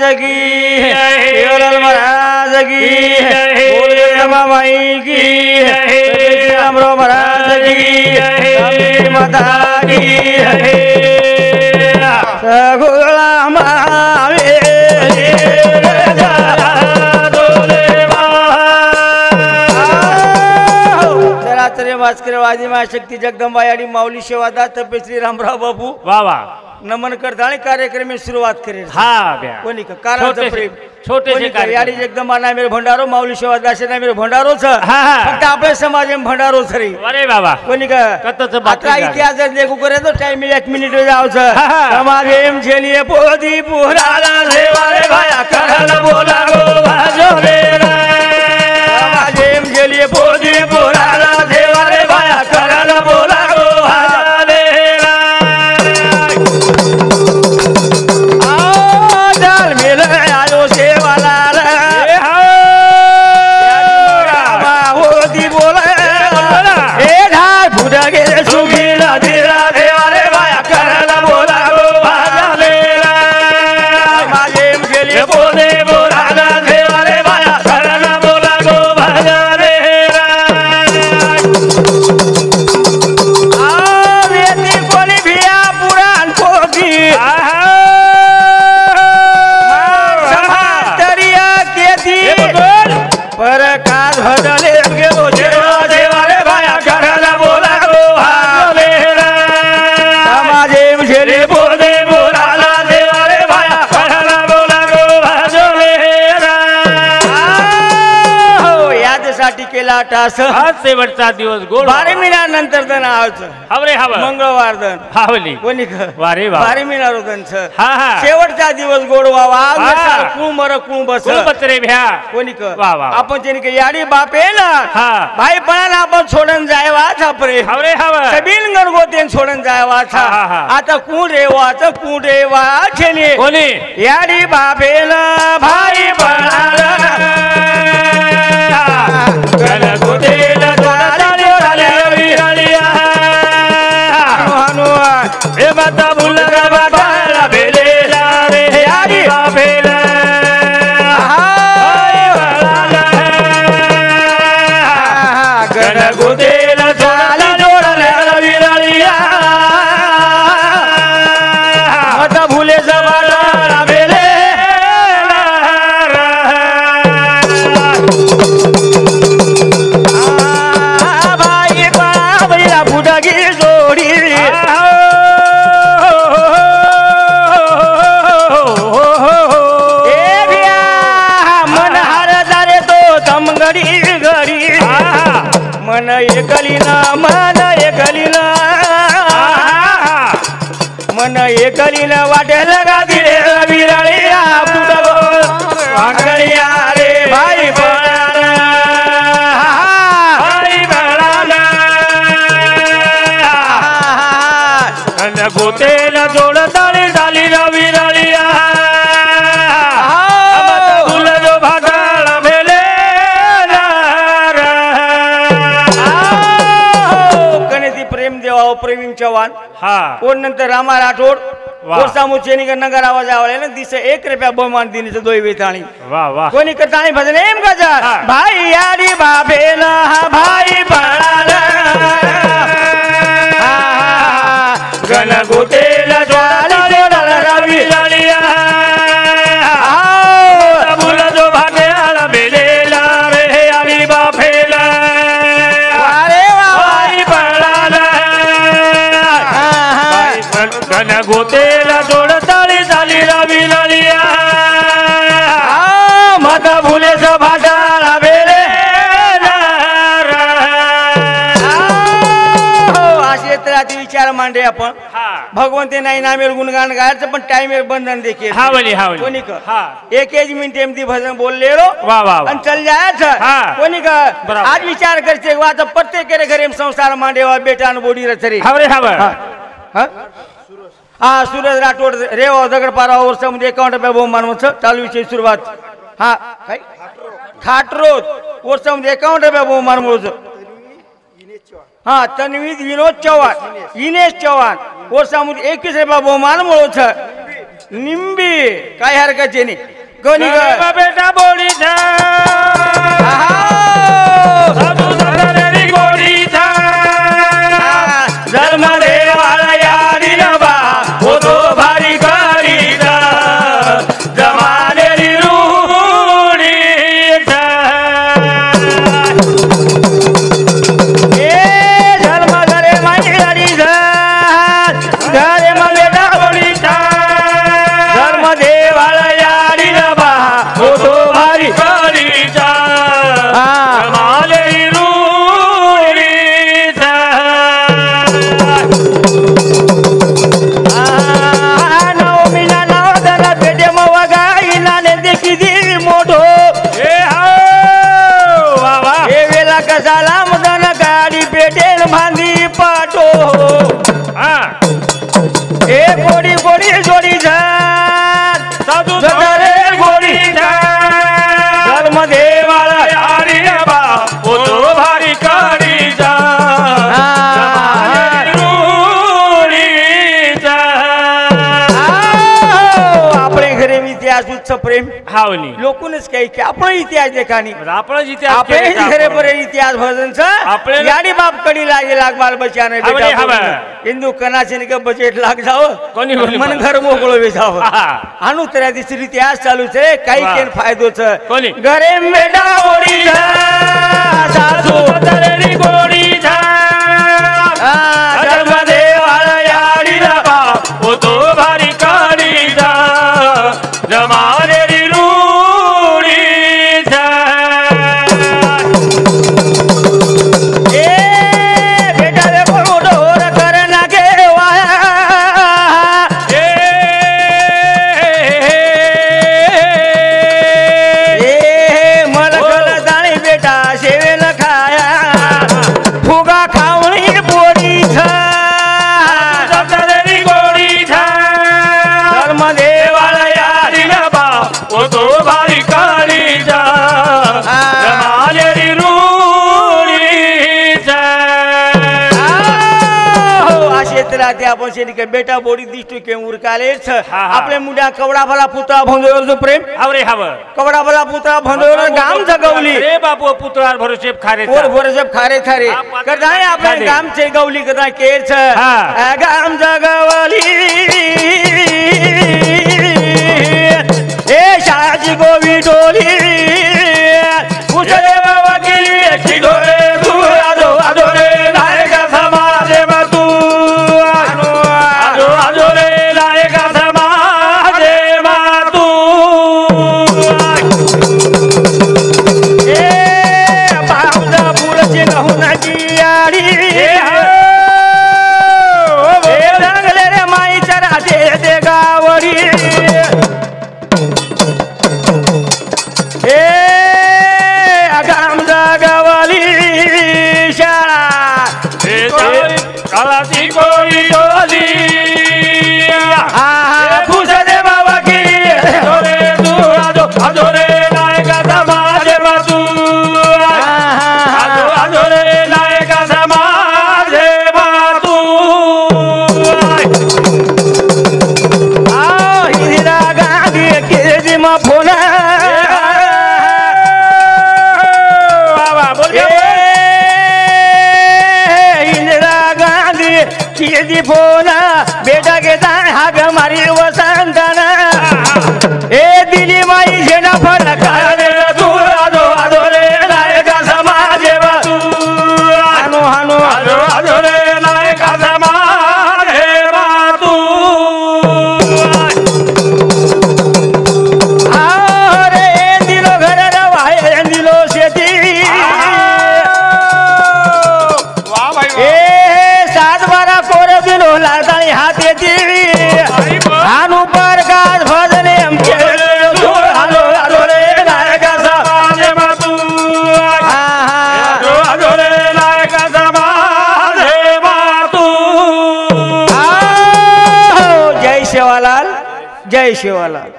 महाराज की केवल महाराज की बोल रमा माई की रामराव महाराज की माता की सगुला मावे वादी शक्ती जगदंबा आणि माऊली शेवादा तपे श्री रामराव बाबू वा वा नमन करता आणि कार्यक्रम सुरुवात करेल हा कोणी का कारण प्रेम छोटे याडी जगदंबा ना मेरे भंडारो माऊली शेवादा ना मेरे भंडारो फक्त आपल्या समाज भंडारो रे अरे बाबा कोणी का आता इतिहास देखू करे तो टाइम 1 मिनिट जावच समाज एम झेलिए पोदी पुराला देवारे भाया कराला बोला गो भाजो रे समाज एम झेलिए पोदी पुराला देवारे भाया कराला बोला गो भाजो डाल मिल आयो सेवाला होती बोला ए ढाल फुटा गेले सुगीला दिला देवारे भाया कराला बोला गो भाजले माझे गेले बोले बोलाला देवारे भाया कराला बोला गो भाजले भजले गेलो देवा देवारे भाया कराला बोला गो भाजले समाजे झेले बोले बोलाला देवारे भाया कराला बोला गो भाजले हो याच्यासाठी केला टास हा शेवटचा दिवस गोड 12 महिन्यानंतर दन आवच हवरे हव मंगळवार दन हावली कोणी वारे वा 12 महिना रोदनच हा हा शेवटचा दिवस गोड व्हावा कुमर कुम बस बतरे भ्या कोणी वा वा आपण त्याने याडी बापे ना हा भाई पण आपण सोडून जायवा छापरे हवरे हव सबिन गणगोतेन सोडून जायवा छा आता कोण रेवा छेली कोणी याडी बापेला भाई पणाला गणगोतेला हे माता बुलगा बाटाला बेलेला रे याडी बापेला गणगोतेला जोडाला जोडाला विराळिया माता भुले जवाला बेलेला भाई बाबईला फुटागी जोडी गडी गडी मन एकलीना मन एकलीना वाटेल गा दिले विराळिया वाकळिया रे भाई बळाला भाई बळाला गोतेला जोड ताळी झाली ना विराळिया प्रेमी चव्हाण हा कोण नंतर रामा राठोड सामुचेनी नगर आवाज आवळे ना दिसे 1 रुपया बहुमान दिनीचे दोय वेताणी वा वा कोणी करतानी भजन एम गजा भाई याडी बाबेला भाई पळाला गणगोतेला जोडाला जोडाला विराळिया बुला जो भाट्याला बेलेला रे याडी बाबेला गणगोतेला जोड ताळी झाली विराळिया माता भुलेचा भाटाला बेले असे तर विचार मांडे आपण भगवंते नाही नामेर गुणगान गायचं पण टाइमेर बंधन देखील हावली कोणी का 1 मिनिट एमती भजन बोलले रो वा वा आणि चल जायचं कोणी का आज विचार करते आता प्रत्येक घरी संसार मांडे बेटा बोडी रचरी हावरे हाव हा सूरज राठोड रेवा दगडपारा वर्षामध्ये 51 रुपया बहुमान म्हणतो चालू विषय सुरुवात हा काय खाटरोद वर्षामध्ये 51 रुपया बहुमान म्हणतो हा तन्वीद विनोद चव्हाण इनेश चव्हाण वर्षामध्ये 21 रुपया बहुमान म्हणतो निंबी काय हरकत नाही कोणी गरीब बेटा बोडीचा साधू संतांनी गोडीचा जन्म देवाला यारी नबा होतो भारी करीचा जमानेरी रूढीचा ए जन्म करे माई यारीचा घरे मग बेटा बोडीचा जन्म देवाला यारी नबा होतो भारी करीचा हा जमानेरी रूढीचा नवमीला नवदला पेटे मग गाईला देखी देवी मोठो ए हो बाबा हे वेला कसाला मदन गाडी पेटेल भांदी पाटो हा हे गोडी गोडी जोडी झात साधू जगरे गोडीचा धर्म देवाला यारी नबा होतो भारी करीचा रूढीचा આપણે ઘરે ઇતિહાસ ઉત્સવ પ્રેમ हावनी લોકોને જ કહી કે આપણો ઇતિહાસ દેખાની आपण जिथे આપણે જ ઘરે પર ઇતિહાસ ભજન છે આપણે- યાડી બાપ કડી લાગે લાગ બાલ બચ્ચાને આપણે બેટા હવે. હિન્દુ કના છે ને કે બજેટ લાગ જાવ કોની બોલી મન પણ? ઘર મોકળો બેસાવ હા. આનું ત્યારથી ઇતિહાસ ચાલુ છે કઈ વાહ. કેન ફાયદો છે કોની? ઘરે બેટા ઓડી છે સાસુ सुंदरी गोडीचा ધર્મ દેવાળા યાડી नबा होतो भारी करीचा जमानेरी रूढीचा ए बेटा रे बोलो ढोर कर नागे वाया ए ए मलकल जाणी बेटा शेवेल खाया फुगा खावणी बोडी छ सुंदरी गोडीचा धर्म देवाला यारी नबा होतो भारी करीचा जमानेरी रूढीचा આ ક્ષેત્રાથી आपण છે કે બેટા બોડી દિષ્ટુ કે ઉરકાલે छ હા. આપણે મુંડા કવડા ભલા પુતળા ભંડોળ जो प्रेम हावरे हाव कवडा भला पुतळा भंडोळ गाम जगवली रे बापू पुतळार भरोसे खारे पोर भरोसे खारे खारे करताय आपले गाम चे गवली कदा केर छ हा. गाम जगवली ए शाजी गोवी डोली उचले वकीली एकटी डोळे तू आदो आदो रे नायका समाजे तू आजो आजो रे नायका समाजे मातू ए बावदा फुलची नहुनाची याडी ए रंगले रे माईच्या राजे दे गावडी ए गाम जगवली शाळा काळाची कोळी डोली हा फुस दे बाबा की आजो रे तू आजो आजो रे नायका समाजे मातू आजो आजो रे नायका समाजे मातू इंदिरा गांधी केजी मा फोना बाबा बोल इंदिरा गांधी केजी फोना बेटा के दान हाग मारी वसंतना ए दिली माई जेना फरक तू आजो आजो रे नायका समाजे मातू हानो हानो आजो आजो रे नायका समाजे मातू अरे दिलो घर रवाय दिलो शेती वा भाई ए 7-12 कोर दिलो लाताळी हात येती हानु पर गाज भजने आमचे हालो हालो रे नायका समाजे मातू आजो आजो रे नायका समाजे मातू जय शिवालाल जय शिवालाल